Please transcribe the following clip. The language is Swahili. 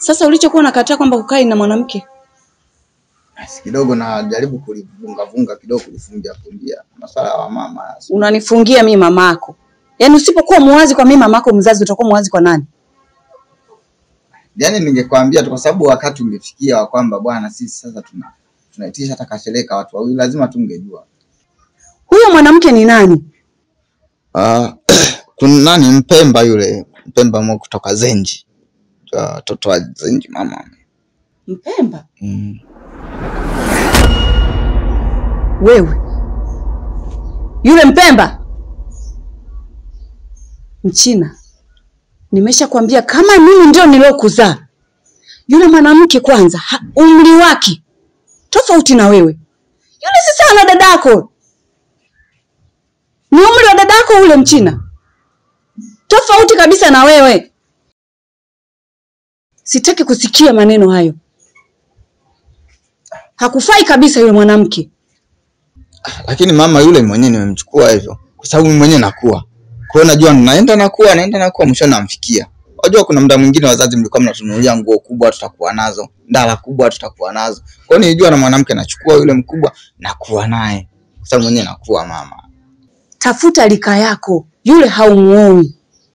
Sasa ulichokuwa unakataa kwamba kukai na mwanamke? Basi kidogo na jaribu kulivunga kidogo kulifungia. Masuala ya mama. Unanifungia mimi mamako. Yaani usipokuwa muwazi kwa mimi mamako mzazi utakuwa muwazi kwa nani? Yaani ningekwambia tu kwa sababu wakati ungefikia kwamba bwana sisi sasa tunaitisha hata kasheleka watu wawili lazima tungejua. Huyo mwanamke ni nani? Kuna nani Mpemba yule, Mpemba mwa kutoka Zenji. Watoto wa Zenji mama. Mpemba? Wewe. Yule Mpemba? Mchina. Nimeshakwambia kama mimi ndio nilokuzaa. Yule mwanamke kwanza, umri wake tofauti na wewe. Yule si sawa na dadako. Ni umri wa dadako ule Mchina. Tofauti kabisa na wewe. Sitaki kusikia maneno hayo. Hakufai kabisa yule mwanamke. Lakini mama yule mwenyewe nimemchukua hivyo kwa sababu mimi mwenyewe nakuwa. Kwa hiyo najua naenda nakuwa mwisho namfikia. Unajua kuna muda mwingine wazazi mlikuwa mnatununulia nguo kubwa tutakuwa nazo, ndala kubwa tutakuwa nazo. Kwa hiyo nilijua na mwanamke nachukua yule mkubwa nakuwa naye. Kwa sababu mwenyewe nakuwa mama. Tafuta lika yako. Yule haumuoi.